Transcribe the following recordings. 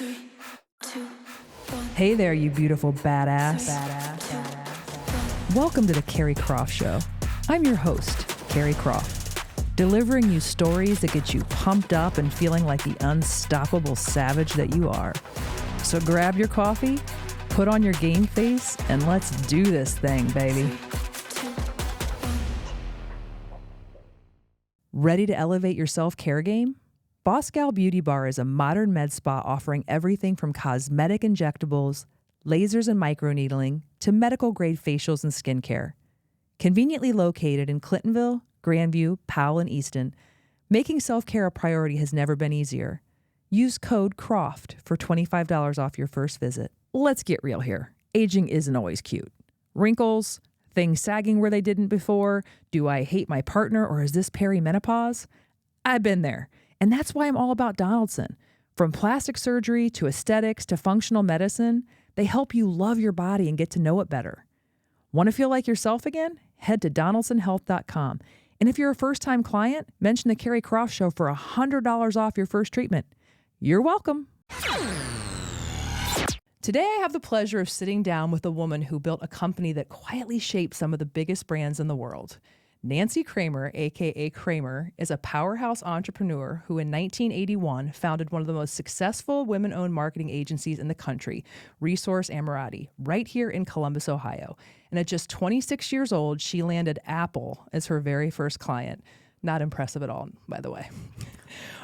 3, 2, 1. Hey there, you beautiful badass. Welcome to the Carrie Croft Show. I'm your host, Carrie Croft, delivering you stories that get you pumped up and feeling like the unstoppable savage that you are. So grab your coffee, put on your game face, and let's do this thing, baby. 3, 2, 1. Ready to elevate your self-care game? Boss Gal Beauty Bar is a modern med spa offering everything from cosmetic injectables, lasers and microneedling, to medical-grade facials and skincare. Conveniently located in Clintonville, Grandview, Powell, and Easton, making self-care a priority has never been easier. Use code CROFT for $25 off your first visit. Let's get real here. Aging isn't always cute. Wrinkles, things sagging where they didn't before, do I hate my partner or is this perimenopause? I've been there. And that's why I'm all about Donaldson. From plastic surgery to aesthetics to functional medicine, they help you love your body and get to know it better. Want to feel like yourself again? Head to donaldsonhealth.com. And if you're a first-time client, mention the Carrie Croft Show for $100 off your first treatment. You're welcome. Today, I have the pleasure of sitting down with a woman who built a company that quietly shaped some of the biggest brands in the world. Nancy Kramer, aka Kramer, is a powerhouse entrepreneur who in 1981 founded one of the most successful women-owned marketing agencies in the country, Resource Ammirati, right here in Columbus, Ohio. And at just 26 years old, she landed Apple as her very first client. Not impressive at all, by the way.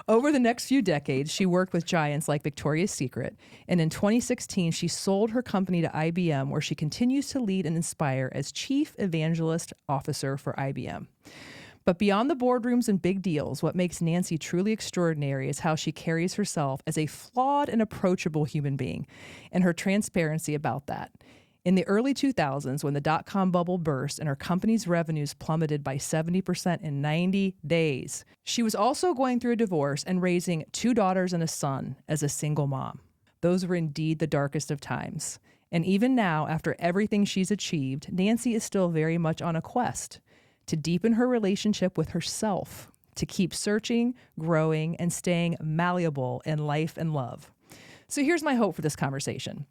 Over the next few decades, she worked with giants like Victoria's Secret, and in 2016, she sold her company to IBM, where she continues to lead and inspire as Chief Evangelist Officer for IBM. But beyond the boardrooms and big deals, what makes Nancy truly extraordinary is how she carries herself as a flawed and approachable human being, and her transparency about that. In the early 2000s, when the dot-com bubble burst and her company's revenues plummeted by 70% in 90 days, she was also going through a divorce and raising 2 daughters and a son as a single mom. Those were indeed the darkest of times. And even now, after everything she's achieved, Nancy is still very much on a quest to deepen her relationship with herself, to keep searching, growing, and staying malleable in life and love. So here's my hope for this conversation.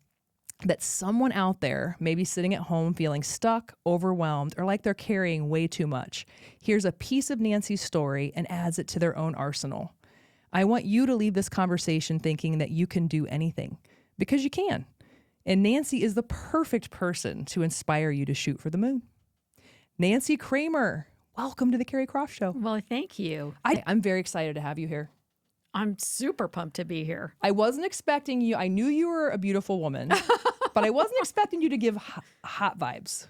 That someone out there may be sitting at home feeling stuck, overwhelmed, or like they're carrying way too much. Here's a piece of Nancy's story and adds it to their own arsenal. I want you to leave this conversation thinking that you can do anything, because you can. And Nancy is the perfect person to inspire you to shoot for the moon. Nancy Kramer, welcome to the Carrie Croft Show. Well, thank you. I'm very excited to have you here. I'm super pumped to be here. I wasn't expecting you. I knew you were a beautiful woman, but I wasn't expecting you to give hot vibes.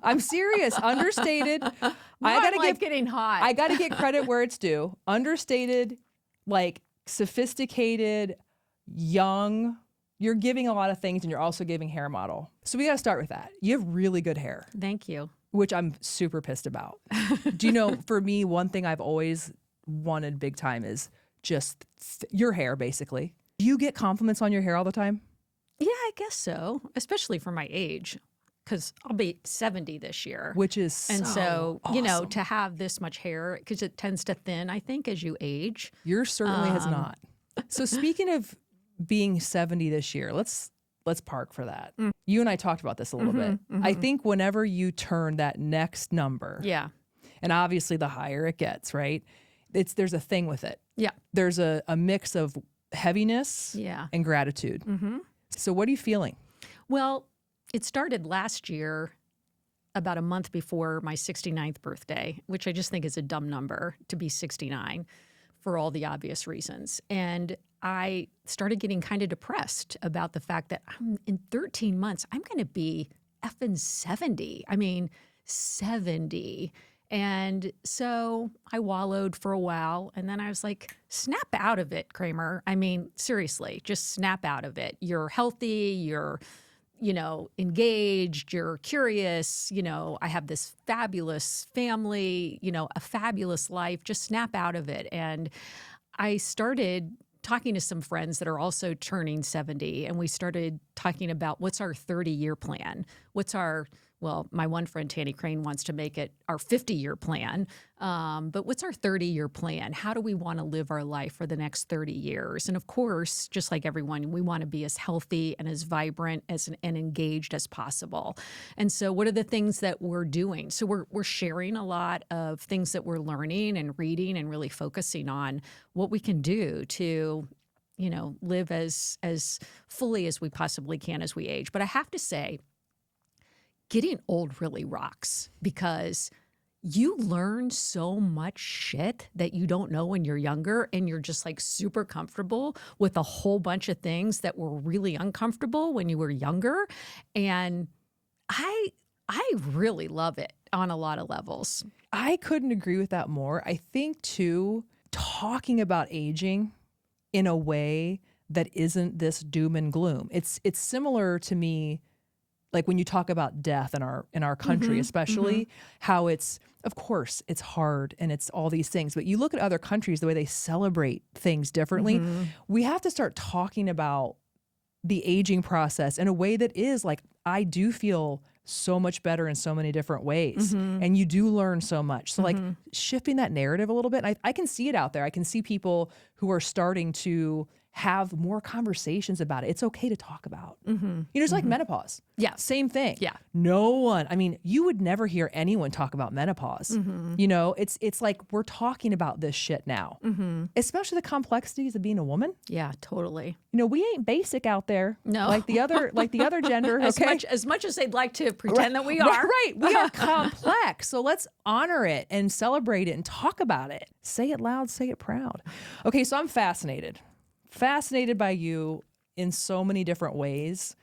I'm serious. Understated. I gotta getting hot. I got to get credit where it's due. Understated, like sophisticated, young. You're giving a lot of things, and you're also giving hair model. So we got to start with that. You have really good hair. Thank you. Which I'm super pissed about. Do you know, for me, one thing I've always wanted big time is just your hair, basically. Do you get compliments on your hair all the time? Yeah, I guess so, especially for my age, because I'll be 70 this year. Which is and so awesome. You know, to have this much hair, because it tends to thin, I think, as you age. Yours certainly has not. So speaking of being 70 this year, let's park for that. You and I talked about this a little bit. I think whenever you turn that next number, Yeah. and obviously the higher it gets, right? There's a thing with it. Yeah. There's a mix of heaviness Yeah. and gratitude. So what are you feeling? Well, it started last year, about a month before my 69th birthday, which I just think is a dumb number to be 69 for all the obvious reasons. And I started getting kind of depressed about the fact that in 13 months, I'm going to be effing 70. I mean, 70. And so I wallowed for a while, and then I was like, snap out of it, Kramer. I mean, seriously, just snap out of it. You're healthy, you're, engaged, you're curious, I have this fabulous family, a fabulous life. Just snap out of it. And I started talking to some friends that are also turning 70, and we started talking about what's our 30-year plan? What's our well, my one friend, Tanny Crane, wants to make it our 50-year plan. But what's our 30-year plan? How do we want to live our life for the next 30 years? And of course, just like everyone, we want to be as healthy and as vibrant and engaged as possible. And so what are the things that we're doing? So we're sharing a lot of things that we're learning and reading and really focusing on what we can do to live as fully as we possibly can as we age. But I have to say, getting old really rocks because you learn so much shit that you don't know when you're younger, and you're just like super comfortable with a whole bunch of things that were really uncomfortable when you were younger. And I really love it on a lot of levels. I couldn't agree with that more. I think too, talking about aging in a way that isn't this doom and gloom. It's similar to me, like when you talk about death in our country, especially how it's, of course, it's hard and it's all these things, but you look at other countries, the way they celebrate things differently. We have to start talking about the aging process in a way that is like, I do feel so much better in so many different ways. And you do learn so much. So like shifting that narrative a little bit, I can see it out there. I can see people who are starting to have more conversations about it. It's okay to talk about. It's like menopause. Yeah. Same thing. Yeah. No one, I mean, you would never hear anyone talk about menopause. It's like we're talking about this shit now, especially the complexities of being a woman. Yeah, totally. We ain't basic out there. No. Like the other gender. Okay. As much as they'd like to pretend that we are. Right. We are complex. So let's honor it and celebrate it and talk about it. Say it loud, say it proud. Okay. So I'm fascinated by you in so many different ways.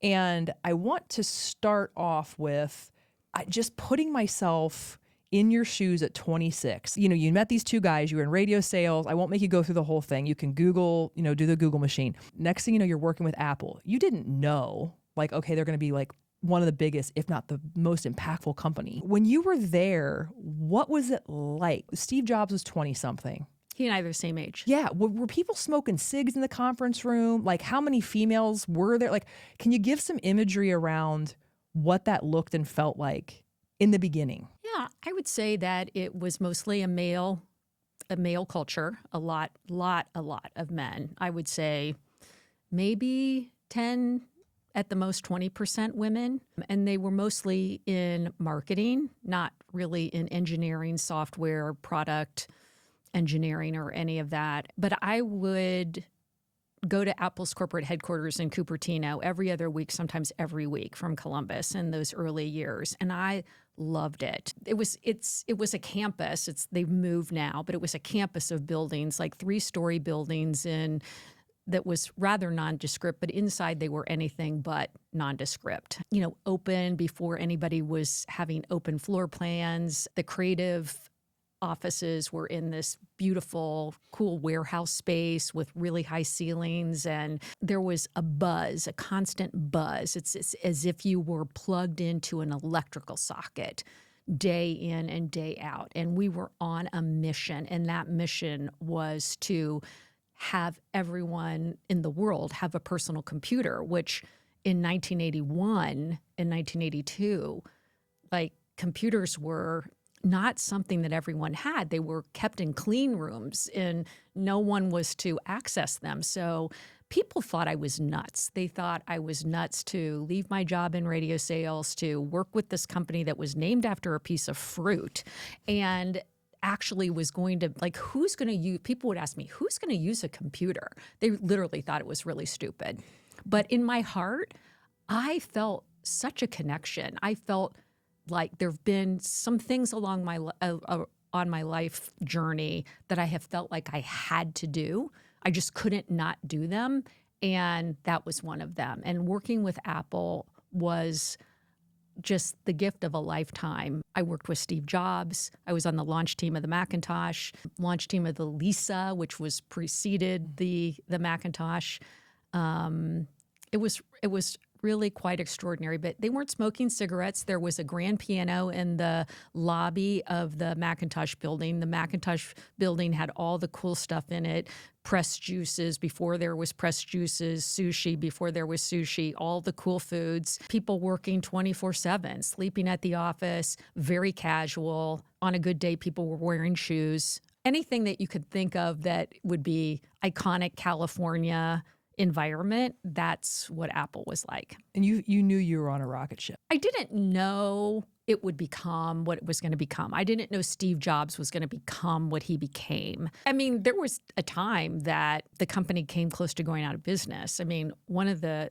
And I want to start off with just putting myself in your shoes at 26. You met these two guys, you were in radio sales. I won't make you go through the whole thing. You can Google, do the Google machine. Next thing you know, you're working with Apple. You didn't know, like, okay, they're going to be like one of the biggest, if not the most impactful company. When you were there, what was it like? Steve Jobs was 20 something. He and I are the same age. Yeah. Were people smoking cigs in the conference room? Like, how many females were there? Like, can you give some imagery around what that looked and felt like in the beginning? Yeah, I would say that it was mostly a male culture. A lot of men. I would say maybe 10, at the most 20% women. And they were mostly in marketing, not really in engineering, software, product engineering, or any of that. But I would go to Apple's corporate headquarters in Cupertino every other week, sometimes every week, from Columbus in those early years. And I loved it. It was a campus. They've moved now, but it was a campus of buildings, like 3-story buildings that was rather nondescript, but inside they were anything but nondescript. Open before anybody was having open floor plans. The creative offices were in this beautiful, cool warehouse space with really high ceilings, and there was a constant buzz. It's as if you were plugged into an electrical socket day in and day out. And we were on a mission, and that mission was to have everyone in the world have a personal computer, which in 1981 and 1982, like, computers were not something that everyone had. They were kept in clean rooms and no one was to access them. So people thought I was nuts. They thought I was nuts to leave my job in radio sales, to work with this company that was named after a piece of fruit, and actually was going to, like, people would ask me, who's going to use a computer? They literally thought it was really stupid. But in my heart, I felt such a connection. I felt like there have been some things along on my life journey that I have felt like I had to do. I just couldn't not do them, and that was one of them. And working with Apple was just the gift of a lifetime. I worked with Steve Jobs. I was on the launch team of the Macintosh, launch team of the Lisa, which preceded the Macintosh. It was really quite extraordinary. But they weren't smoking cigarettes. There was a grand piano in the lobby of the Macintosh building. The Macintosh building had all the cool stuff in it. Pressed juices before there was pressed juices, sushi before there was sushi, all the cool foods, people working 24/7, sleeping at the office, very casual. On a good day, people were wearing shoes. Anything that you could think of that would be iconic California environment, that's what Apple was like. And you knew you were on a rocket ship. I didn't know it would become what it was going to become. I didn't know Steve Jobs was going to become what he became. I mean, there was a time that the company came close to going out of business. I mean, one of the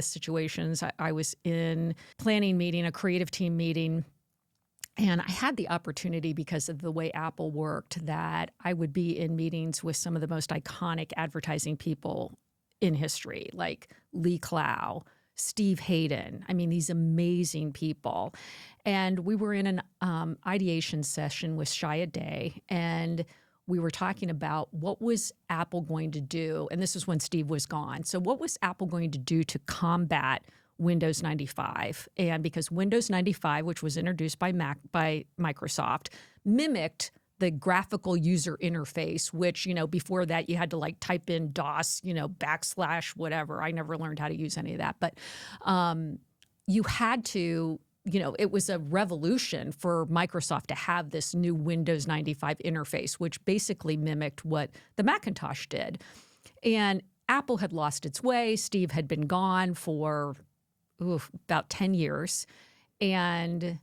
situations I was in planning meeting, a creative team meeting, and I had the opportunity because of the way Apple worked that I would be in meetings with some of the most iconic advertising people in history, like Lee Clow, Steve Hayden. I mean, these amazing people. And we were in an ideation session with Shia Day, and we were talking about what was Apple going to do, and this is when Steve was gone. So what was Apple going to do to combat Windows 95? And because Windows 95, which was introduced by Microsoft, mimicked the graphical user interface, which, before that you had to like type in DOS, / whatever. I never learned how to use any of that. But you had to, it was a revolution for Microsoft to have this new Windows 95 interface, which basically mimicked what the Macintosh did. And Apple had lost its way. Steve had been gone for about 10 years. And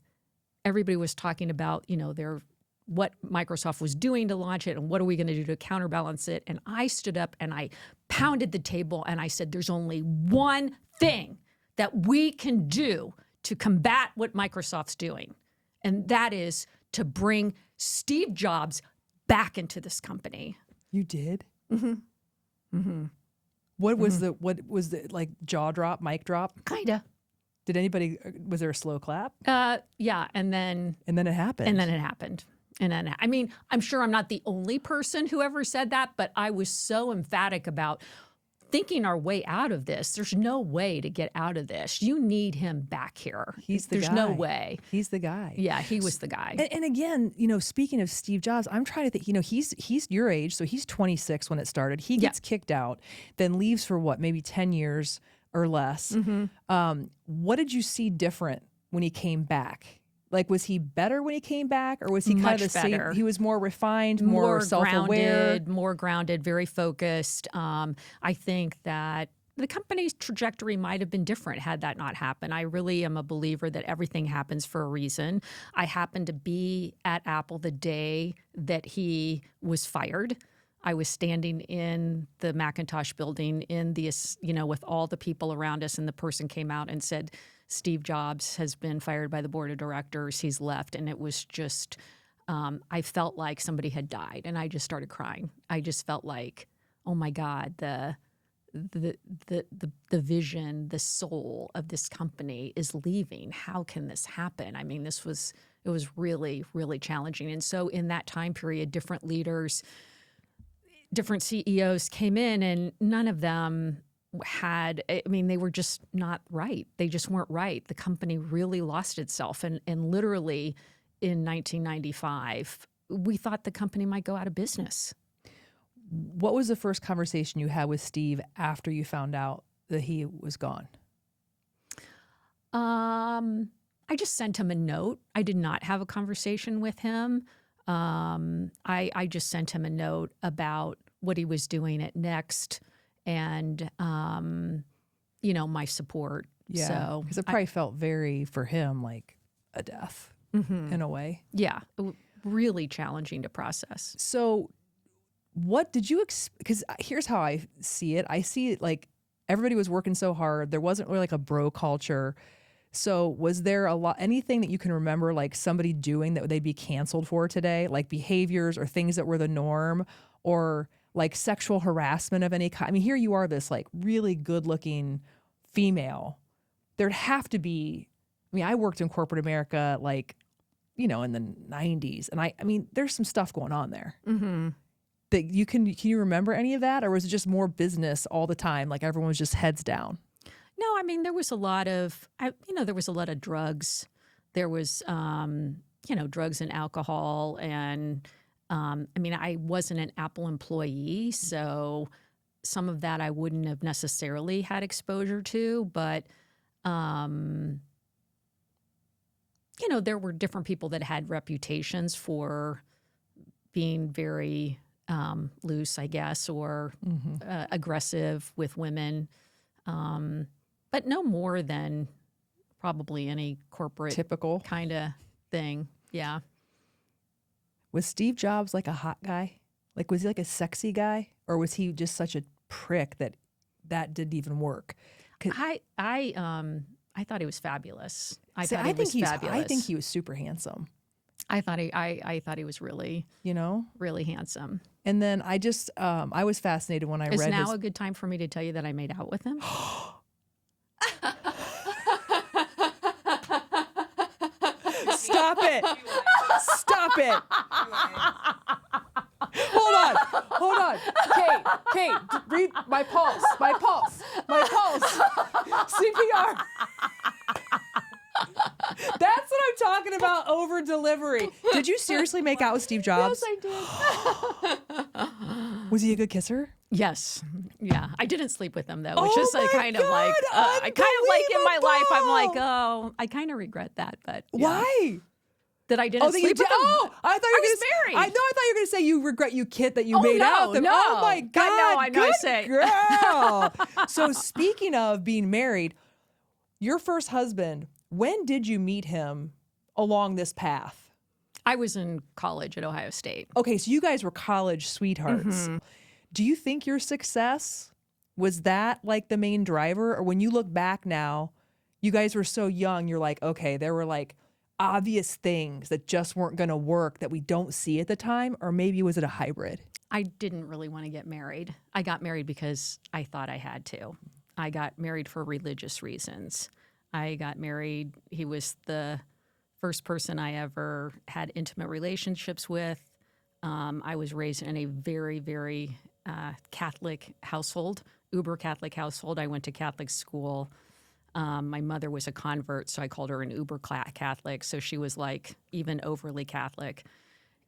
everybody was talking about, what Microsoft was doing to launch it and what are we going to do to counterbalance it. And I stood up and I pounded the table and I said, there's only one thing that we can do to combat what Microsoft's doing. And that is to bring Steve Jobs back into this company. You did? Mm-hmm. Mm-hmm. What was the like jaw drop, mic drop? Kinda. Did anybody, was there a slow clap? Yeah. And then it happened. And then it happened. And then, I mean, I'm sure I'm not the only person who ever said that, but I was so emphatic about thinking our way out of this. There's no way to get out of this. You need him back here. There's no way. He's the guy. Yeah, he was the guy. And again, speaking of Steve Jobs, I'm trying to think, he's your age, so he's 26 when it started. He gets kicked out, then leaves for maybe 10 years or less. Mm-hmm. What did you see different when he came back? Like, was he better when he came back, or was he kind of the same? He was more refined, more self-aware, more grounded, very focused. I think that the company's trajectory might have been different had that not happened. I really am a believer that everything happens for a reason. I happened to be at Apple the day that he was fired. I was standing in the Macintosh building with all the people around us, and the person came out and said, Steve Jobs has been fired by the board of directors. He's left. And it was just, I felt like somebody had died, and I just started crying. I just felt like, oh my God, the vision, the soul of this company is leaving. How can this happen? I mean, it was really, really challenging. And so in that time period, different leaders, different CEOs came in, and none of them they were just not right. They just weren't right. The company really lost itself. And literally in 1995, we thought the company might go out of business. What was the first conversation you had with Steve after you found out that he was gone? I just sent him a note. I did not have a conversation with him. I just sent him a note about what he was doing at Next and, my support. Yeah, so because it probably felt very, for him, like a death in a way. Yeah, really challenging to process. So what did you, because here's how I see it. I see it like everybody was working so hard. There wasn't really like a bro culture. So was there anything that you can remember, like somebody doing that they'd be canceled for today, like behaviors or things that were the norm, or like sexual harassment of any kind? I mean, here you are, this like really good looking female. There'd have to be, I worked in corporate America, like, in the 90s. And I mean, there's some stuff going on there. Mm-hmm. That can you remember any of that? Or was it just more business all the time? Like everyone was just heads down? No, I mean, there was a lot of, there was a lot of drugs. There was, drugs and alcohol. And, I wasn't an Apple employee, so some of that I wouldn't have necessarily had exposure to. But, there were different people that had reputations for being very loose, I guess, or aggressive with women. But no more than probably any corporate Typical. kind of thing. Yeah. Was Steve Jobs like a hot guy? Like, was he like a sexy guy? Or was he just such a prick that didn't even work? I thought he was fabulous. I think he was super handsome. I thought he was really, really handsome. And then I was fascinated when I read Is now a good time for me to tell you that I made out with him? Stop it. Stop it. Hold on. Kate, read my pulse. CPR. That's what I'm talking about, over delivery. Did you seriously make out with Steve Jobs? Yes, I did. Was he a good kisser? Yes. Yeah. I didn't sleep with him, though, which is I kind of like in my life, I'm like, oh, I kind of regret that. But yeah. Why? That I didn't sleep with him. Oh, I thought you were married. I thought you were going to say you regret you made out with him. No. Oh my God. I know. I say. Girl. So speaking of being married, your first husband, when did you meet him along this path? I was in college at Ohio State. Okay, so you guys were college sweethearts. Mm-hmm. Do you think your success was that like the main driver? Or when you look back now, you guys were so young, you're like, okay, there were like obvious things that just weren't going to work that we don't see at the time? Or maybe was it a hybrid? I didn't really want to get married. I got married because I thought I had to. I got married for religious reasons. I got married. He was the first person I ever had intimate relationships with. I was raised in a very, very Catholic household, uber Catholic household. I went to Catholic school. My mother was a convert, so I called her an uber Catholic. So she was like even overly Catholic.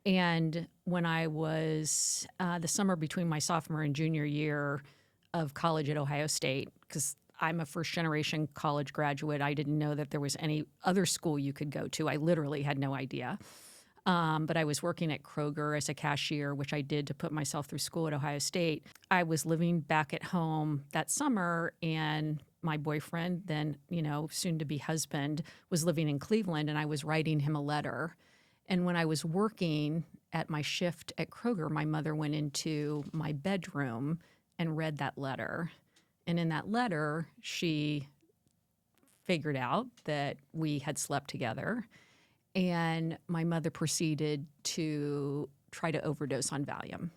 And when I was the summer between my sophomore and junior year of college at Ohio State, because I'm a first-generation college graduate. I didn't know that there was any other school you could go to. I literally had no idea. But I was working at Kroger as a cashier, which I did to put myself through school at Ohio State. I was living back at home that summer, and my boyfriend, then, soon-to-be husband, was living in Cleveland, and I was writing him a letter. And when I was working at my shift at Kroger, my mother went into my bedroom and read that letter. And in that letter, she figured out that we had slept together. And my mother proceeded to try to overdose on Valium.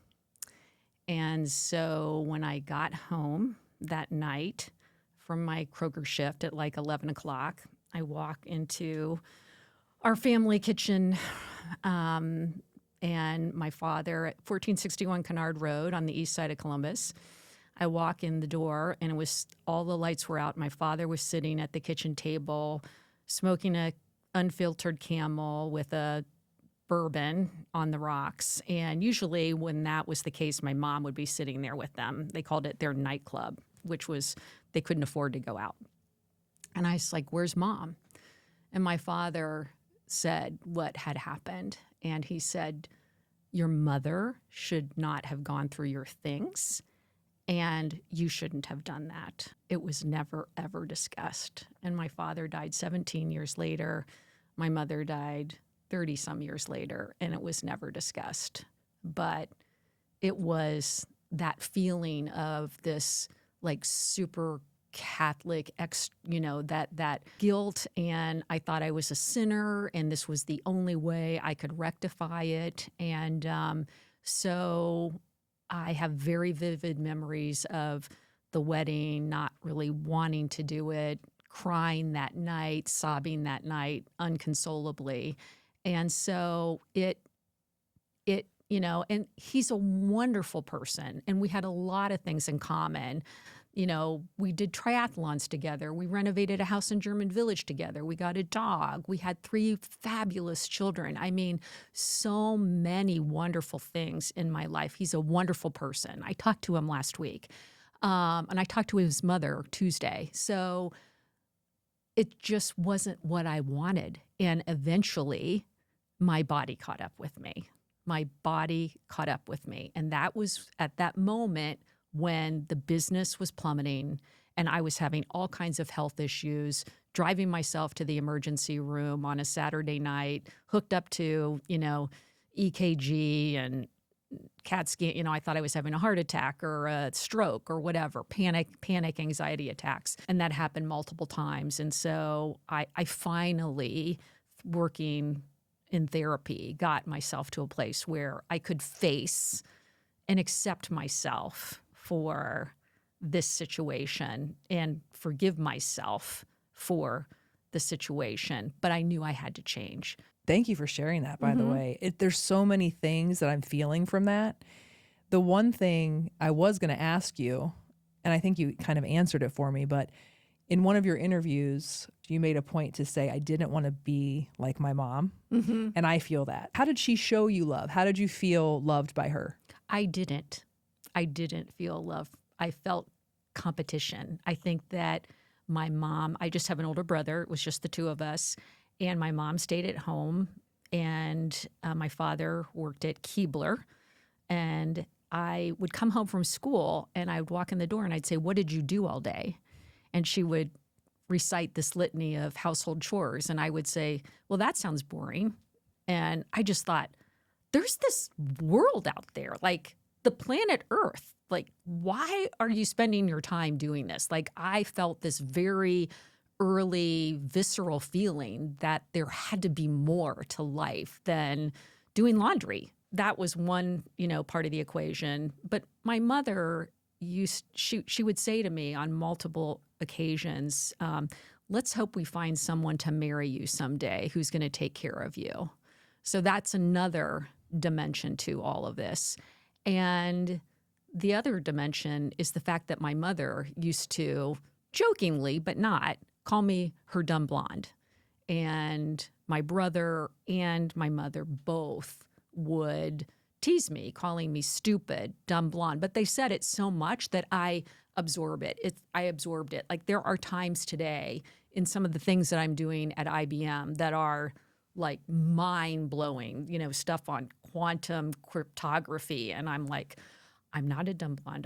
And so when I got home that night from my Kroger shift at like 11 o'clock, I walk into our family kitchen and my father at 1461 Kennard Road on the east side of Columbus. I walk in the door, and all the lights were out. My father was sitting at the kitchen table smoking a unfiltered Camel with a bourbon on the rocks. And usually when that was the case, my mom would be sitting there with them. They called it their nightclub, which was they couldn't afford to go out. And I was like, where's Mom? And my father said what had happened. And he said, your mother should not have gone through your things. And you shouldn't have done that. It was never, ever discussed. And my father died 17 years later. My mother died 30-some years later, and it was never discussed. But it was that feeling of this, like, super Catholic, that guilt, and I thought I was a sinner, and this was the only way I could rectify it. And so I have very vivid memories of the wedding, not really wanting to do it, crying that night, sobbing that night unconsolably. And so it and he's a wonderful person, and we had a lot of things in common. We did triathlons together. We renovated a house in German Village together. We got a dog. We had 3 fabulous children. I mean, so many wonderful things in my life. He's a wonderful person. I talked to him last week, and I talked to his mother Tuesday. So it just wasn't what I wanted. And eventually, my body caught up with me. And that was at that moment when the business was plummeting and I was having all kinds of health issues, driving myself to the emergency room on a Saturday night, hooked up to, EKG and CAT scan. I thought I was having a heart attack or a stroke or whatever, panic, anxiety attacks. And that happened multiple times. And so I finally, working in therapy, got myself to a place where I could face and accept myself for this situation and forgive myself for the situation. But I knew I had to change. Thank you for sharing that, by the way. There's so many things that I'm feeling from that. The one thing I was going to ask you, and I think you kind of answered it for me, but in one of your interviews, you made a point to say, I didn't want to be like my mom. And I feel that. How did she show you love? How did you feel loved by her? I didn't feel love. I felt competition. I think that my mom, I just have an older brother. It was just the 2 of us. And my mom stayed at home. And my father worked at Keebler. And I would come home from school and I would walk in the door and I'd say, what did you do all day? And she would recite this litany of household chores. And I would say, well, that sounds boring. And I just thought, there's this world out there, like the planet Earth. Like, why are you spending your time doing this? Like, I felt this very early visceral feeling that there had to be more to life than doing laundry. That was one, part of the equation. But my mother she would say to me on multiple occasions, let's hope we find someone to marry you someday who's going to take care of you. So that's another dimension to all of this. And the other dimension is the fact that my mother used to, jokingly but not, call me her dumb blonde. And my brother and my mother both would tease me, calling me stupid, dumb blonde. But they said it so much that I absorb it. I absorbed it. Like, there are times today in some of the things that I'm doing at IBM that are like mind-blowing, stuff on quantum cryptography. And I'm like, I'm not a dumb blonde,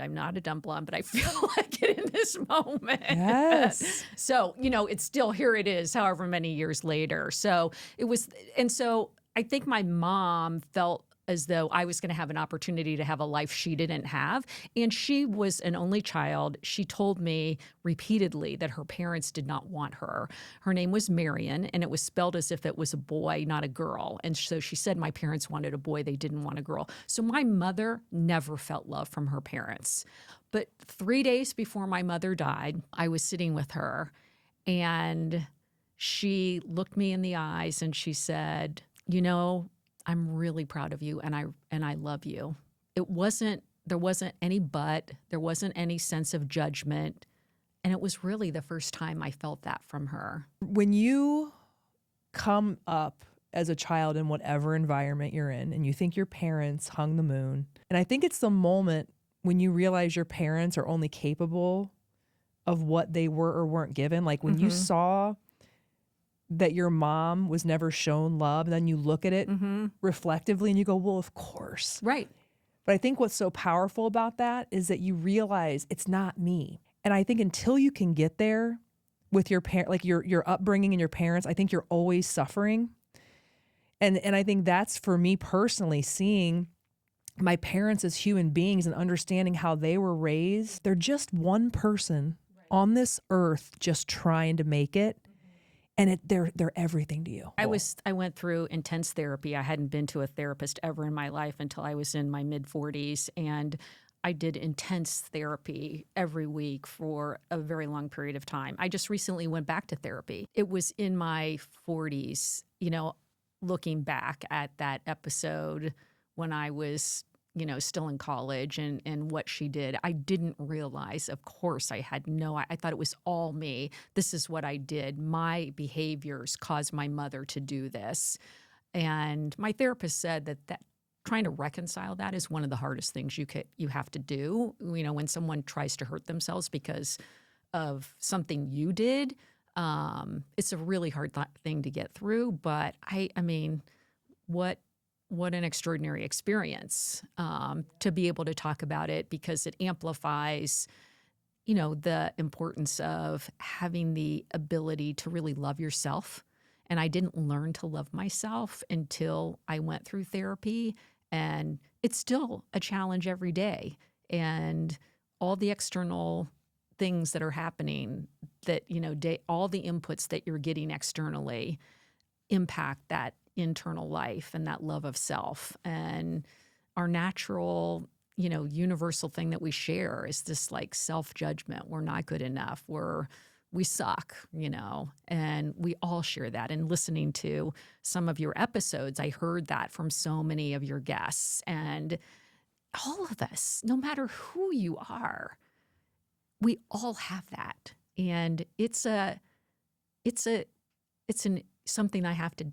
but I feel like it in this moment. Yes. So, it's still, here it is, however many years later. So it was, and so I think my mom felt as though I was going to have an opportunity to have a life she didn't have. And she was an only child. She told me repeatedly that her parents did not want her. Her name was Marion, and it was spelled as if it was a boy, not a girl. And so she said my parents wanted a boy, they didn't want a girl. So my mother never felt love from her parents. But 3 days before my mother died, I was sitting with her, and she looked me in the eyes and she said, I'm really proud of you, and I love you. There wasn't any but, there wasn't any sense of judgment. And it was really the first time I felt that from her. When you come up as a child in whatever environment you're in, and you think your parents hung the moon, and I think it's the moment when you realize your parents are only capable of what they were or weren't given. Like when you saw that your mom was never shown love, and then you look at it reflectively and you go, well, of course. Right. But I think what's so powerful about that is that you realize it's not me. And I think until you can get there with your parent, like your upbringing and your parents, I think you're always suffering. And I think that's, for me personally, seeing my parents as human beings and understanding how they were raised. They're just one person on this earth just trying to make it. And they're everything to you. I went through intense therapy. I hadn't been to a therapist ever in my life until I was in my mid-40s. And I did intense therapy every week for a very long period of time. I just recently went back to therapy. It was in my 40s, looking back at that episode when I was still in college and what she did. I didn't realize, of course, I thought it was all me. This is what I did. My behaviors caused my mother to do this. And my therapist said that trying to reconcile that is one of the hardest things you have to do. When someone tries to hurt themselves because of something you did, it's a really hard thing to get through. But I mean, what an extraordinary experience to be able to talk about it, because it amplifies, the importance of having the ability to really love yourself. And I didn't learn to love myself until I went through therapy. And it's still a challenge every day. And all the external things that are happening that, all the inputs that you're getting externally impact that internal life and that love of self. And our natural, universal thing that we share is this like self-judgment. We're not good enough. We suck, and we all share that. And listening to some of your episodes, I heard that from so many of your guests. And all of us, no matter who you are, we all have that. And it's something I have to,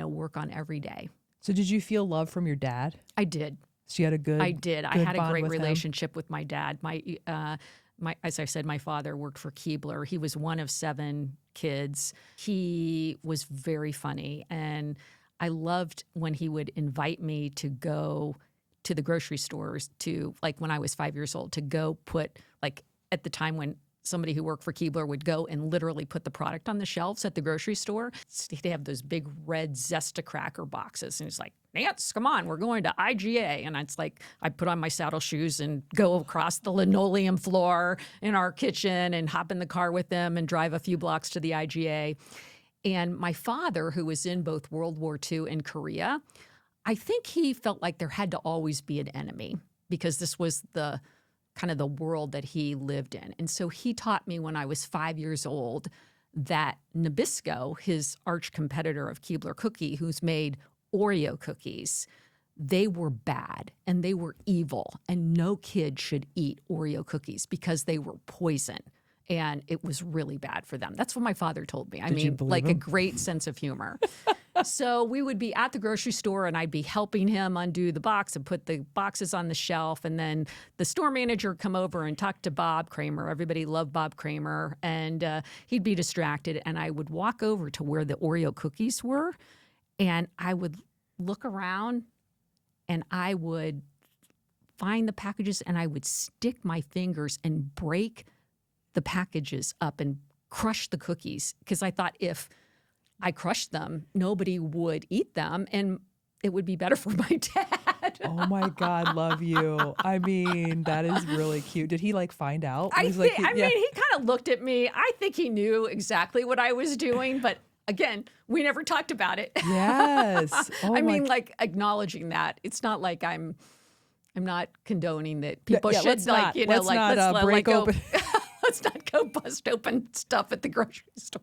work on every day. So did you feel love from your dad? I did. So you had a good I did. I had a bond great with him? relationship with my dad. As I said, my father worked for Keebler. He was one of 7 kids. He was very funny. And I loved when he would invite me to go to the grocery stores when I was 5 years old, to go put, at the time when somebody who worked for Keebler would go and literally put the product on the shelves at the grocery store. He'd have those big red Zesta cracker boxes. And he's like, Nance, come on, we're going to IGA. And it's like, I put on my saddle shoes and go across the linoleum floor in our kitchen and hop in the car with them and drive a few blocks to the IGA. And my father, who was in both World War II and Korea, I think he felt like there had to always be an enemy, because this was the kind of the world that he lived in. And so he taught me when I was 5 years old that Nabisco, his arch competitor of Keebler Cookie, who's made Oreo cookies, they were bad and they were evil, and no kid should eat Oreo cookies because they were poison. And it was really bad for them. That's what my father told me. I mean, like a great sense of humor. So we would be at the grocery store and I'd be helping him undo the box and put the boxes on the shelf. And then the store manager would come over and talk to Bob Kramer. Everybody loved Bob Kramer. And he'd be distracted. And I would walk over to where the Oreo cookies were. And I would look around and I would find the packages and I would stick my fingers and break the packages up and crush the cookies, because I thought if I crushed them, nobody would eat them and it would be better for my dad. Oh my God, love you. I mean, that is really cute. Did he find out? I mean, he kind of looked at me. I think he knew exactly what I was doing, but again, we never talked about it. Yes. Oh I mean, acknowledging that. It's not like I'm not condoning that people should let's not break go. open. Let's not go bust open stuff at the grocery store.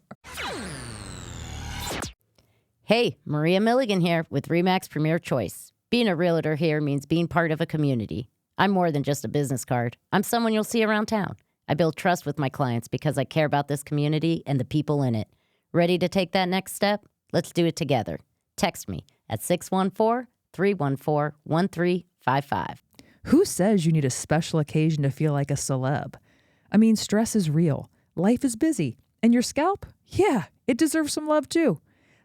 Hey, Maria Milligan here with RE/MAX Premier Choice. Being a realtor here means being part of a community. I'm more than just a business card. I'm someone you'll see around town. I build trust with my clients because I care about this community and the people in it. Ready to take that next step? Let's do it together. Text me at 614-314-1355. Who says you need a special occasion to feel like a celeb? I mean, stress is real. Life is busy. And your scalp? Yeah, it deserves some love too.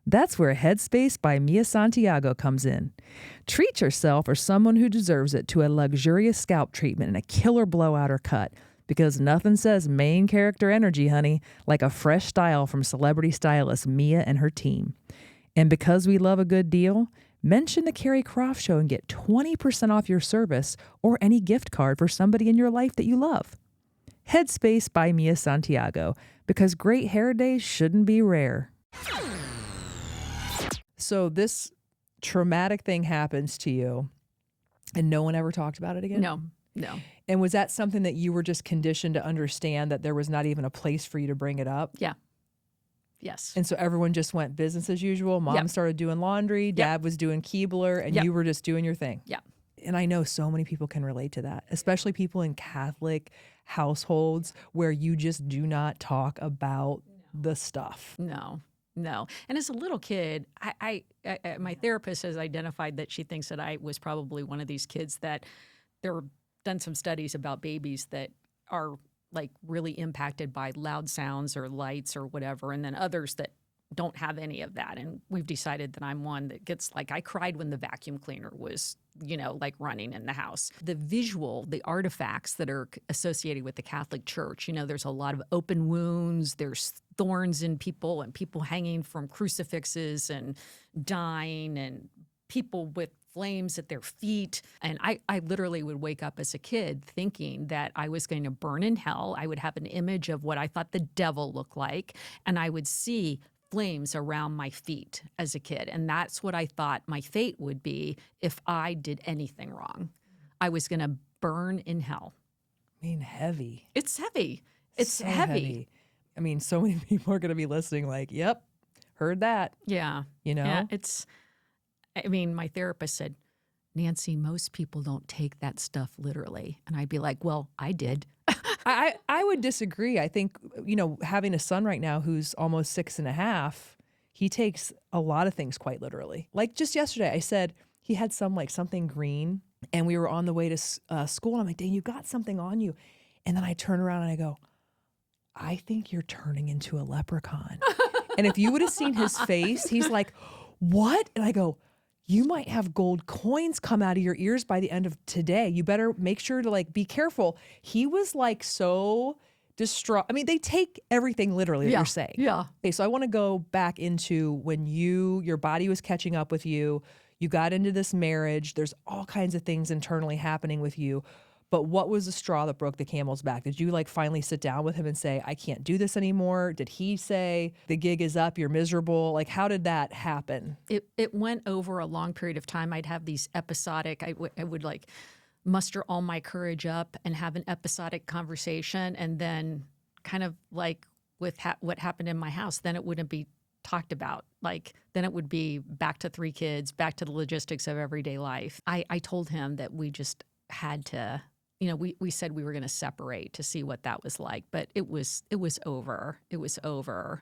That's where Headspace by Mia Santiago comes in. Treat yourself or someone who deserves it to a luxurious scalp treatment and a killer blowout or cut, because nothing says main character energy, honey, like a fresh style from celebrity stylist Mia and her team. And because we love a good deal, mention the Carrie Croft Show and get 20% off your service or any gift card for somebody in your life that you love. Headspace by Mia Santiago, because great hair days shouldn't be rare. So this traumatic thing happens to you and no one ever talked about it again? No. And was that something that you were just conditioned to understand, that there was not even a place for you to bring it up? Yeah. Yes. And so everyone just went business as usual. Mom started doing laundry. Dad was doing Keebler, and you were just doing your thing. Yeah. And I know so many people can relate to that, especially people in Catholic households where you just do not talk about the stuff. No. And as a little kid, my therapist has identified that she thinks that I was probably one of these kids that there were done some studies about babies that are like really impacted by loud sounds or lights or whatever, and then others that don't have any of that. And we've decided that I'm one that gets like, I cried when the vacuum cleaner was, like running in the house. The visual, the artifacts that are associated with the Catholic Church, there's a lot of open wounds, there's thorns in people and people hanging from crucifixes and dying and people with flames at their feet. And I literally would wake up as a kid thinking that I was going to burn in hell. I would have an image of what I thought the devil looked like, and I would see flames around my feet as a kid. And that's what I thought my fate would be if I did anything wrong. I was going to burn in hell. I mean, heavy. It's heavy. It's So heavy. I mean, so many people are going to be listening like, yep, heard that. Yeah. Yeah, my therapist said, Nancy, most people don't take that stuff literally. And I'd be like, well, I did. I would disagree. I think, having a son right now who's almost 6.5, he takes a lot of things quite literally. Like just yesterday, I said he had something green and we were on the way to school. And I'm like, dang, you got something on you. And then I turn around and I go, I think you're turning into a leprechaun. And if you would have seen his face, he's like, what? And I go, you might have gold coins come out of your ears by the end of today. You better make sure to be careful. He was so distraught. I mean, they take everything literally that you're saying. Yeah. Okay, so I want to go back into when your body was catching up with you. You got into this marriage. There's all kinds of things internally happening with you. But what was the straw that broke the camel's back? Did you finally sit down with him and say, I can't do this anymore? Did he say, the gig is up, you're miserable? How did that happen? It went over a long period of time. I'd have these episodic, I would muster all my courage up and have an episodic conversation. And then kind of with what happened in my house, then it wouldn't be talked about. Then it would be back to 3 kids, back to the logistics of everyday life. I told him that we just had to, we said we were going to separate to see what that was like, but it was over. It was over.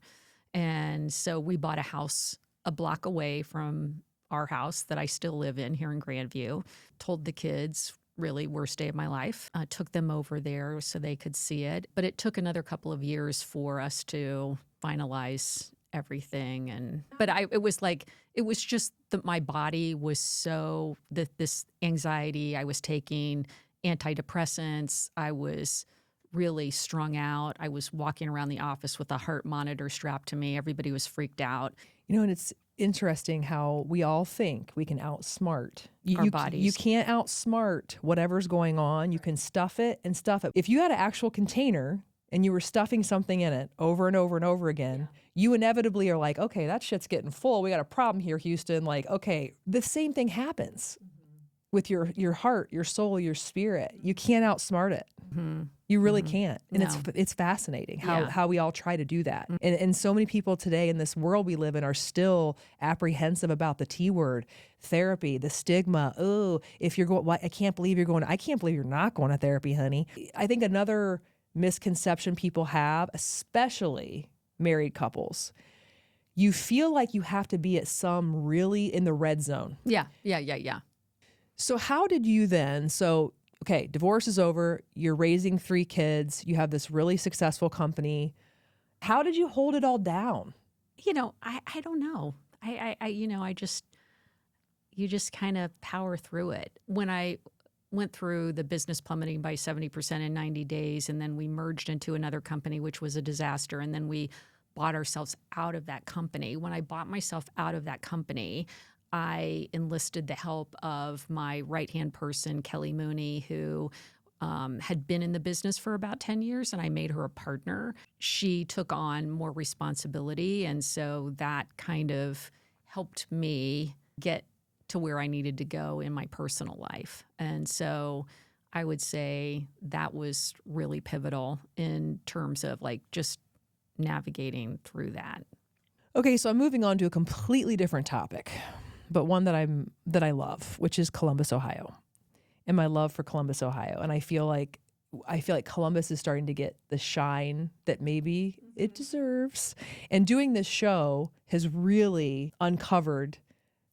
And so we bought a house a block away from our house that I still live in here in Grandview. Told the kids, really worst day of my life. Took them over there so they could see it. But it took another couple of years for us to finalize everything. But it was just that my body was so, this anxiety I was taking, antidepressants. I was really strung out. I was walking around the office with a heart monitor strapped to me. Everybody was freaked out. And it's interesting how we all think we can outsmart our bodies. You can't outsmart whatever's going on. You can stuff it and stuff it. If you had an actual container and you were stuffing something in it over and over and over again, you inevitably are like, okay, that shit's getting full. We got a problem here, Houston. Okay, the same thing happens with your heart, your soul, your spirit. You can't outsmart it. Mm-hmm. You really can't. And No. it's fascinating how we all try to do that. And so many people today in this world we live in are still apprehensive about the T word, therapy, the stigma. Oh, if you're going, I can't believe you're going. I can't believe you're not going to therapy, honey. I think another misconception people have, especially married couples, you feel like you have to be at some really in the red zone. Yeah. So how did you then, okay, divorce is over, you're raising 3 kids, you have this really successful company. How did you hold it all down? I don't know. You just kind of power through it. When I went through the business plummeting by 70% in 90 days, and then we merged into another company, which was a disaster, and then we bought ourselves out of that company. When I bought myself out of that company, I enlisted the help of my right-hand person, Kelly Mooney, who had been in the business for about 10 years, and I made her a partner. She took on more responsibility, and so that kind of helped me get to where I needed to go in my personal life. And so I would say that was really pivotal in terms of just navigating through that. Okay, so I'm moving on to a completely different topic, but one that I love, which is Columbus, Ohio. and my love for Columbus, Ohio. And I feel like Columbus is starting to get the shine that maybe it deserves. And doing this show has really uncovered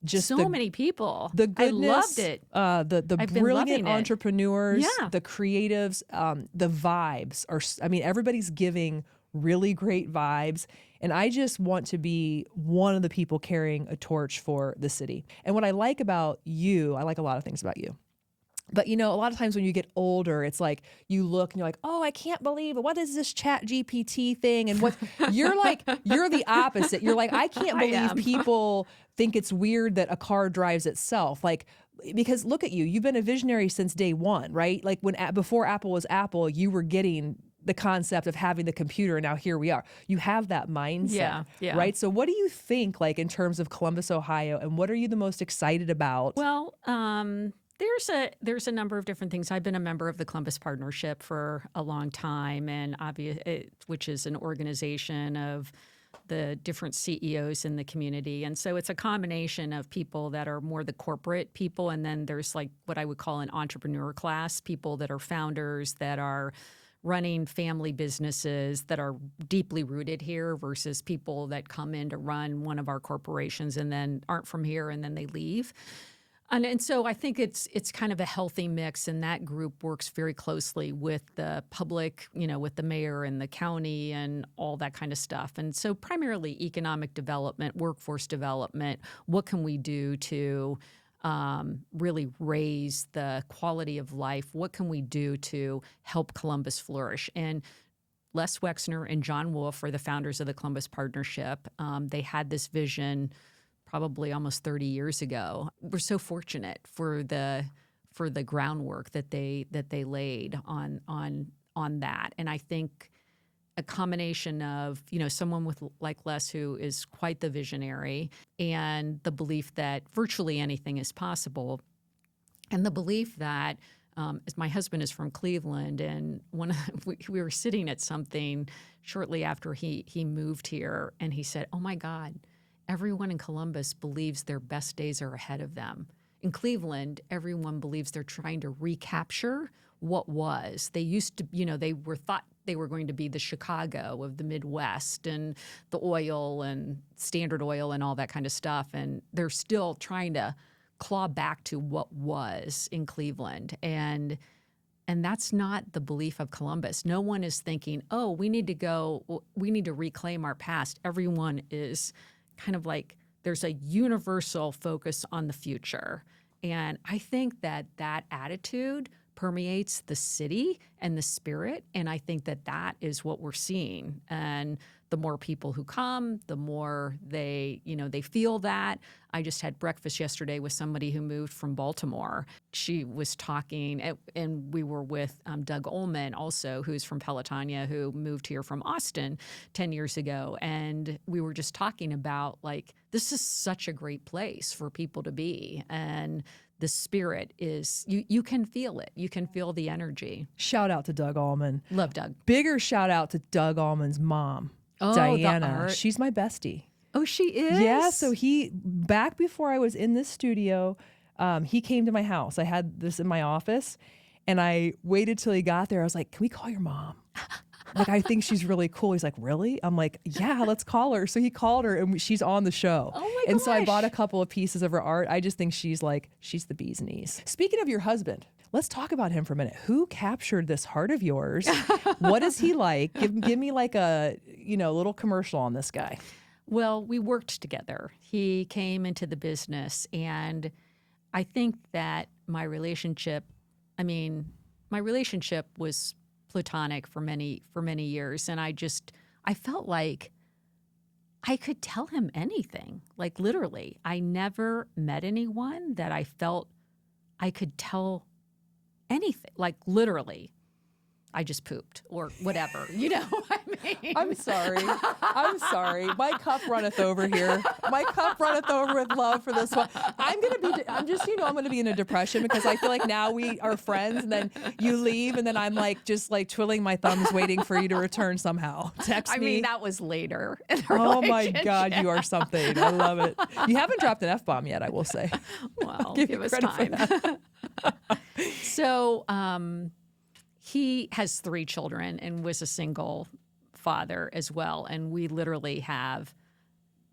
just so many people. the goodness, I loved it. The I've been brilliant loving it. entrepreneurs, Yeah. the creatives, the vibes are. I mean, everybody's giving really great vibes, and I just want to be one of the people carrying a torch for the city. And what I like about you, I like a lot of things about you. But, you know, a lot of times when you get older, it's like you look and you're like, oh, I can't believe it. What is this Chat GPT thing? And what you're the opposite. You're like, I can't believe people think it's weird that a car drives itself. Like, because look at you, you've been a visionary since day one, right? Like before Apple was Apple, you were getting the concept of having the computer, and now here we are. You have that mindset, right? So what do you think, like, in terms of Columbus, Ohio, and what are you the most excited about? Well, there's a number of different things. I've been a member of the Columbus Partnership for a long time, and which is an organization of the different CEOs in the community. And so it's a combination of people that are more the corporate people, and then there's like what I would call an entrepreneur class, people that are founders, that are running family businesses, that are deeply rooted here, versus people that come in to run one of our corporations and then aren't from here and then they leave. And so I think it's kind of a healthy mix, and that group works very closely with the public, you know, with the mayor and the county and all that kind of stuff. And so primarily economic development, workforce development, what can we do to really raise the quality of life? What can we do to help Columbus flourish? And Les Wexner and John Wolf are the founders of the Columbus Partnership. They had this vision probably almost 30 years ago. We're so fortunate for the groundwork that they laid on that. And I think a combination of, you know, someone with like Les, who is quite the visionary, and the belief that virtually anything is possible, and the belief that my husband is from Cleveland, and we were sitting at something shortly after he moved here, and he said, "Oh my God, everyone in Columbus believes their best days are ahead of them. In Cleveland, everyone believes they're trying to recapture what was. They used to, you know, they were thought they were going to be the Chicago of the Midwest, and the oil and Standard Oil and all that kind of stuff. And they're still trying to claw back to what was in Cleveland. And that's not the belief of Columbus. No one is thinking, oh, we need to reclaim our past. Everyone is kind of like, there's a universal focus on the future. And I think that attitude permeates the city and the spirit. And I think that is what we're seeing. And the more people who come, the more they feel that. I just had breakfast yesterday with somebody who moved from Baltimore. She was talking, and we were with Doug Ullman also, who's from Pelotonia, who moved here from Austin 10 years ago. And we were just talking about, like, this is such a great place for people to be. And the spirit is, you can feel it. You can feel the energy. Shout out to Doug Ullman. Love Doug. Bigger shout out to Doug Ullman's mom, Oh, Diana. She's my bestie. Oh, she is? Yeah, so back before I was in this studio, he came to my house. I had this in my office, and I waited till he got there. I was like, can we call your mom? Like, I think she's really cool. He's like, really? I'm like, yeah, let's call her. So he called her, and she's on the show. Oh my And so I gosh. bought a couple of pieces of her art. I just think she's the bee's knees. Speaking of your husband, let's talk about him for a minute. Who captured this heart of yours? What is he like? Give me like a little commercial on this guy. Well, we worked together. He came into the business, and I think that my relationship was platonic for many years, and I felt like I could tell him anything. Like, literally, I never met anyone that I felt I could tell anything. Like, literally, I just pooped or whatever, I mean. I'm sorry. My cup runneth over here. My cup runneth over with love for this one. I'm going to be in a depression because I feel like now we are friends, and then you leave, and then I'm like, just like twiddling my thumbs waiting for you to return somehow. Text me. I mean, that was later in the Oh my relationship. God, you are something. I love it. You haven't dropped an F-bomb yet, I will say. Well, Give give you us credit for time. So he has 3 children and was a single father as well. And we literally have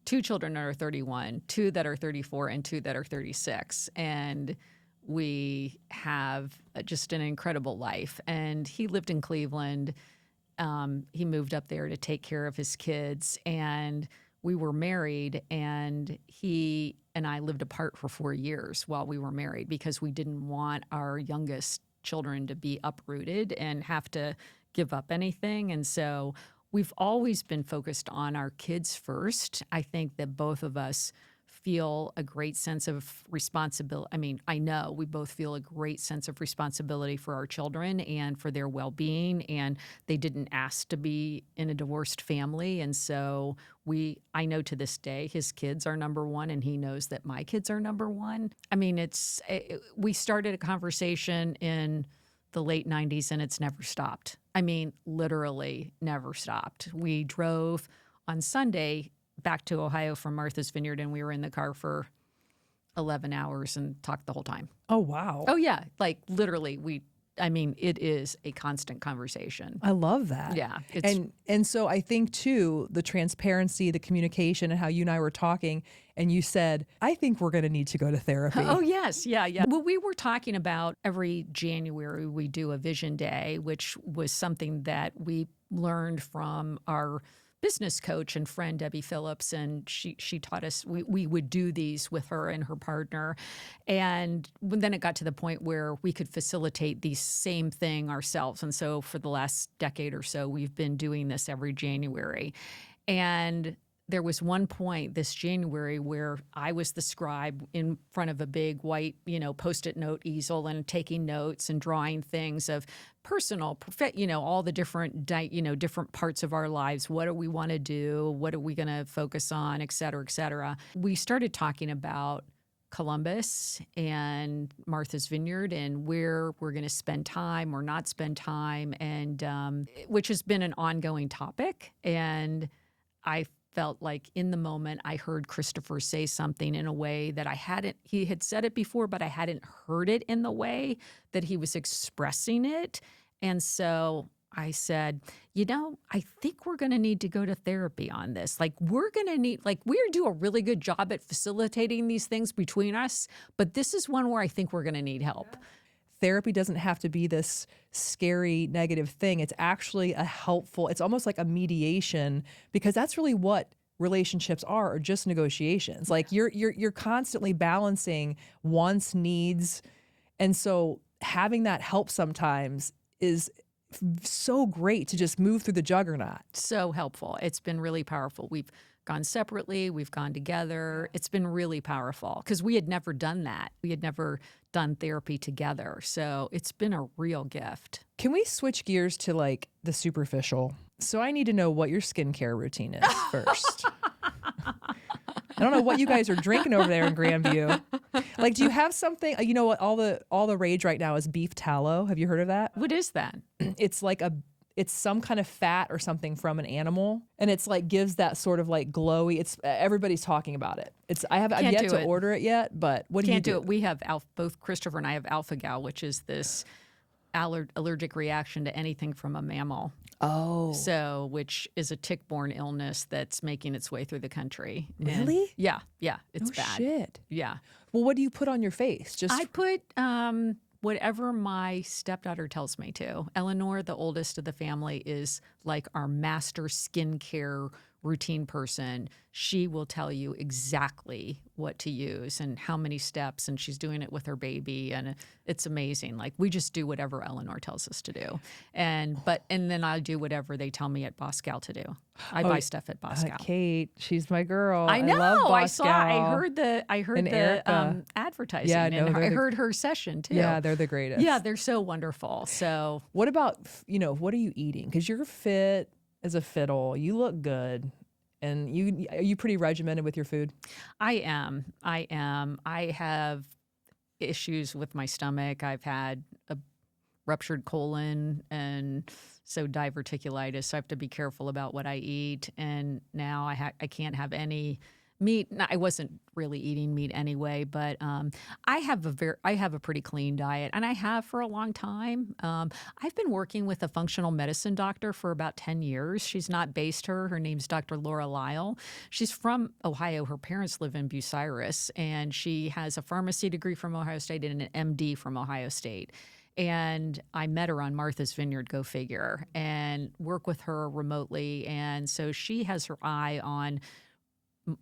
2 children that are 31, 2 that are 34, and 2 that are 36. And we have just an incredible life. And he lived in Cleveland. He moved up there to take care of his kids. And we were married, and he and I lived apart for 4 years while we were married because we didn't want our youngest children to be uprooted and have to give up anything. And so we've always been focused on our kids first. I think that both of us feel a great sense of responsibility. I mean, I know we both feel a great sense of responsibility for our children and for their well-being, and they didn't ask to be in a divorced family. And so I know to this day his kids are number one, and he knows that my kids are number one. I mean, we started a conversation in the late 90s, and it's never stopped. I mean, literally never stopped. We drove on Sunday back to Ohio from Martha's Vineyard, and we were in the car for 11 hours and talked the whole time. Oh, wow. Oh, yeah. Like, literally, it is a constant conversation. I love that. Yeah. And so I think, too, the transparency, the communication, and how you and I were talking, and you said, I think we're going to need to go to therapy. Oh, yes. Yeah, yeah. Well, we were talking about every January we do a vision day, which was something that we learned from our business coach and friend Debbie Phillips, and she taught us we would do these with her and her partner. And then it got to the point where we could facilitate the same thing ourselves. And so for the last decade or so, we've been doing this every January. And there was one point this January where I was the scribe in front of a big white, Post-it note easel and taking notes and drawing things of personal, all the different, different parts of our lives. What do we want to do? What are we going to focus on, et cetera, et cetera. We started talking about Columbus and Martha's Vineyard and where we're going to spend time or not spend time, and which has been an ongoing topic. And I felt like in the moment I heard Christopher say something in a way that he had said it before, but I hadn't heard it in the way that he was expressing it. And so I said, I think we're going to need to go to therapy on this. We do a really good job at facilitating these things between us, but this is one where I think we're going to need help. Therapy doesn't have to be this scary, negative thing. It's actually it's almost like a mediation, because that's really what relationships are just negotiations. Like you're constantly balancing wants, needs. And so having that help sometimes is so great to just move through the juggernaut. So helpful. It's been really powerful. We've gone separately, we've gone together. It's been really powerful because we had never done that. We had never done therapy together. So it's been a real gift. Can we switch gears to the superficial? So I need to know what your skincare routine is first. I don't know what you guys are drinking over there in Grandview. Do you have something, what all the rage right now is beef tallow. Have you heard of that? What is that? It's some kind of fat or something from an animal, and it's gives that sort of glowy. It's everybody's talking about it. I've yet to order it yet, but what do you do? Can't do it. We have both Christopher and I have alpha-gal, which is this allergic reaction to anything from a mammal. Oh. So, which is a tick-borne illness that's making its way through the country. Really? And yeah, it's bad. Shit. Yeah. Well, what do you put on your face? I put whatever my stepdaughter tells me to. Eleanor, the oldest of the family, is like our master skincare routine person. She will tell you exactly what to use and how many steps, and she's doing it with her baby, and it's amazing. We just do whatever Eleanor tells us to do, and then I do whatever they tell me at Boss Gal to do. I buy stuff at Boss Gal. Kate, she's my girl. I know. I love Boss Gal. I heard the advertising. Yeah, and I heard her session too. Yeah, they're the greatest. Yeah, they're so wonderful. So, what about what are you eating? Because you're fit as a fiddle. You look good. And are you pretty regimented with your food? I am. I have issues with my stomach. I've had a ruptured colon and so diverticulitis. So I have to be careful about what I eat. And now I can't have any Meat, no, I wasn't really eating meat anyway, but I have a pretty clean diet, and I have for a long time. I've been working with a functional medicine doctor for about 10 years. She's not based here. Her name's Dr. Laura Lyle. She's from Ohio. Her parents live in Bucyrus, and she has a pharmacy degree from Ohio State and an MD from Ohio State. And I met her on Martha's Vineyard, go figure, and work with her remotely. And so she has her eye on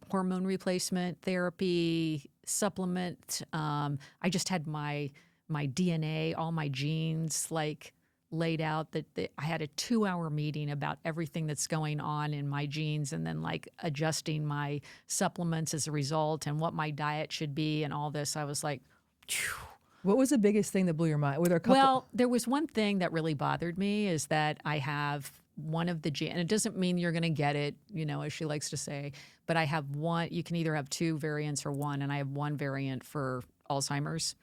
hormone replacement therapy, supplement. I just had my DNA, all my genes laid out that I had a 2-hour meeting about everything that's going on in my genes, and then adjusting my supplements as a result and what my diet should be and all this. I was like, phew. What was the biggest thing that blew your mind? Were there a couple? Well, there was one thing that really bothered me is that I have one of the genes, and it doesn't mean you're going to get it, as she likes to say, but I have one. You can either have 2 variants or one, and I have one variant for Alzheimer's.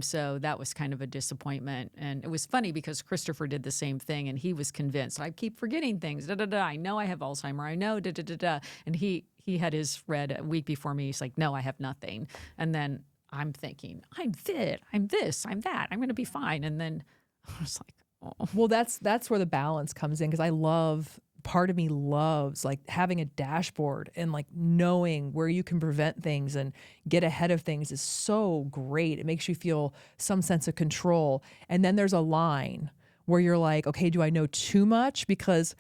So that was kind of a disappointment. And it was funny because Christopher did the same thing, and he was convinced. I keep forgetting things. I know I have Alzheimer. I know. And he had his read a week before me. He's like, no, I have nothing. And then I'm thinking, I'm fit, I'm this, I'm that, I'm going to be fine. And then I was like, oh. Well, that's where the balance comes in, because part of me loves having a dashboard and knowing where you can prevent things and get ahead of things is so great. It makes you feel some sense of control. And then there's a line where you're like, okay, do I know too much? Because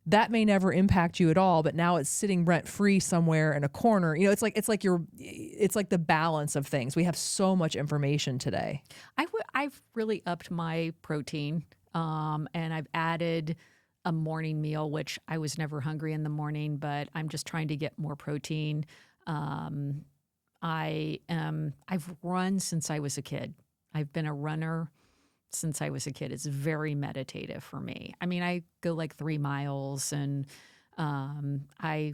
that may never impact you at all, but now it's sitting rent-free somewhere in a corner. It's like the balance of things. We have so much information today. I've really upped my protein, and I've added a morning meal, which I was never hungry in the morning, but I'm just trying to get more protein. I've run since I was a kid. I've been a runner since I was a kid. It's very meditative for me. I mean, I go 3 miles, and I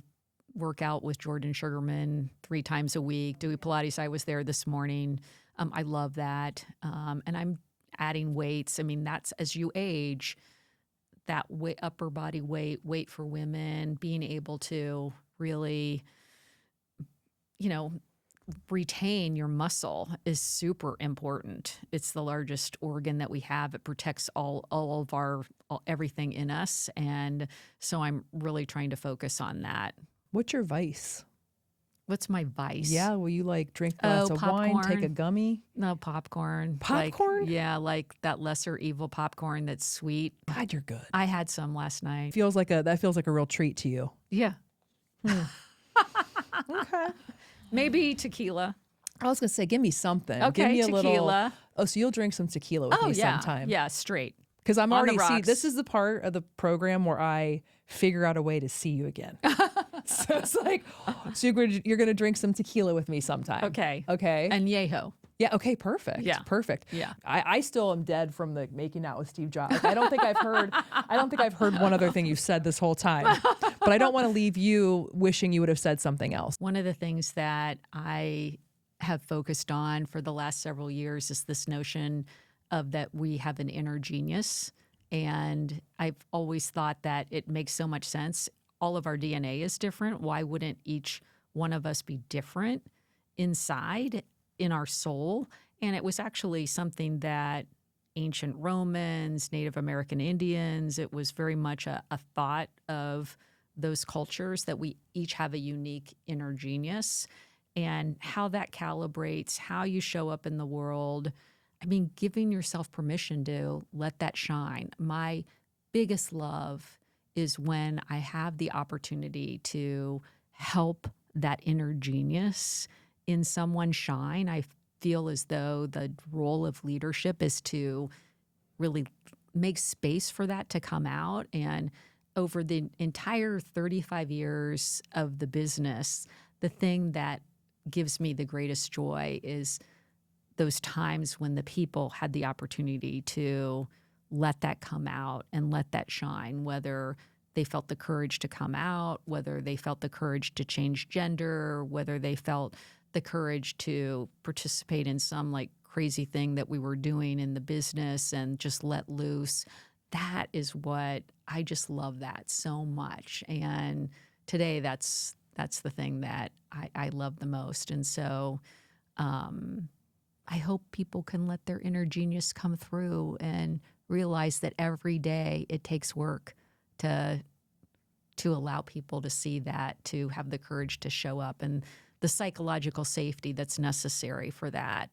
work out with Jordan Sugarman 3 times a week, doing Pilates. I was there this morning. I love that. And I'm adding weights. I mean, that's as you age, that upper body weight for women, being able to really, retain your muscle is super important. It's the largest organ that we have. It protects all of everything in us. And so I'm really trying to focus on that. What's your vice? What's my vice? Yeah, will you drink a glass of wine, take a gummy? No, popcorn. Popcorn? Like that lesser evil popcorn that's sweet. God, you're good. I had some last night. That feels like a real treat to you. Yeah. Okay. Maybe tequila. I was going to say, give me something. Okay, give me a tequila. Oh, so you'll drink some tequila with me sometime. Yeah, straight. Because I'm On the already, rocks. this is the part of the program where I figure out a way to see you again. So it's so you're going to drink some tequila with me sometime. Okay. Okay. And yeho. Yeah. Okay. Perfect. Yeah. Perfect. Yeah. I still am dead from the making out with Steve Jobs. I don't think I've heard one other thing you've said this whole time, but I don't want to leave you wishing you would have said something else. One of the things that I have focused on for the last several years is this notion of that we have an inner genius. And I've always thought that it makes so much sense. All of our DNA is different. Why wouldn't each one of us be different inside, in our soul? And it was actually something that ancient Romans, Native American Indians, it was very much a thought of those cultures that we each have a unique inner genius, and how that calibrates how you show up in the world. I mean, giving yourself permission to let that shine. My biggest love is when I have the opportunity to help that inner genius in someone shine. I feel as though the role of leadership is to really make space for that to come out. And over the entire 35 years of the business, the thing that gives me the greatest joy is those times when the people had the opportunity to let that come out and let that shine, whether they felt the courage to come out, whether they felt the courage to change gender, whether they felt the courage to participate in some crazy thing that we were doing in the business and just let loose. That is what I just love that so much. And today that's That's the thing that I love the most. And so I hope people can let their inner genius come through and realize that every day it takes work to allow people to see that, to have the courage to show up, and the psychological safety that's necessary for that.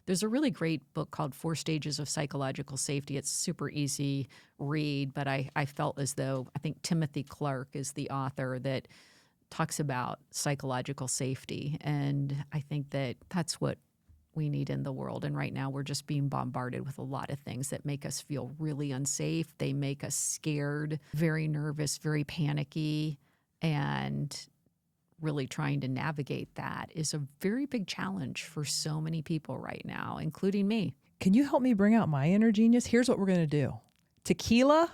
There's a really great book called 4 Stages of Psychological Safety. It's super easy read, but I felt as though, I think Timothy Clark is the author that talks about psychological safety. And I think that that's what we need in the world. And right now we're just being bombarded with a lot of things that make us feel really unsafe. They make us scared, very nervous, very panicky, and really trying to navigate that is a very big challenge for so many people right now, including me. Can you help me bring out my inner genius? Here's what we're going to do. Tequila,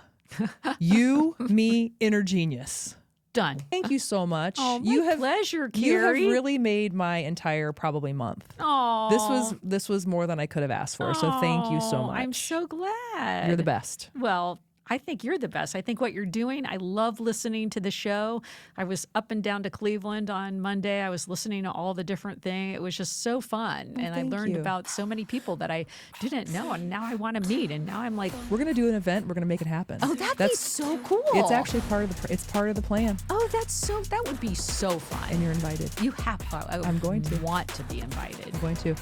you, me, inner genius. Done. Thank you so much. Oh, my pleasure, Carrie. You have really made my entire probably month. Oh, This was more than I could have asked for. So thank you so much. I'm so glad. You're the best. Well, I think you're the best. I think what you're doing, I love listening to the show. I was up and down to Cleveland on Monday. I was listening to all the different things. It was just so fun. And I learned about so many people that I didn't know. And now I want to meet. And now I'm like, we're going to do an event. We're going to make it happen. Oh, that'd be so cool. It's actually part of the plan. Oh, that would be so fun. And you're invited. You have to. I'm going to. Want to be invited. I'm going to.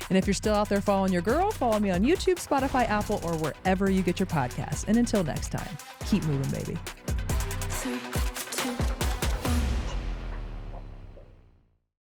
And if you're still out there following your girl, follow me on YouTube, Spotify, Apple, or wherever you get your podcasts. And until next time, keep moving, baby. Circle.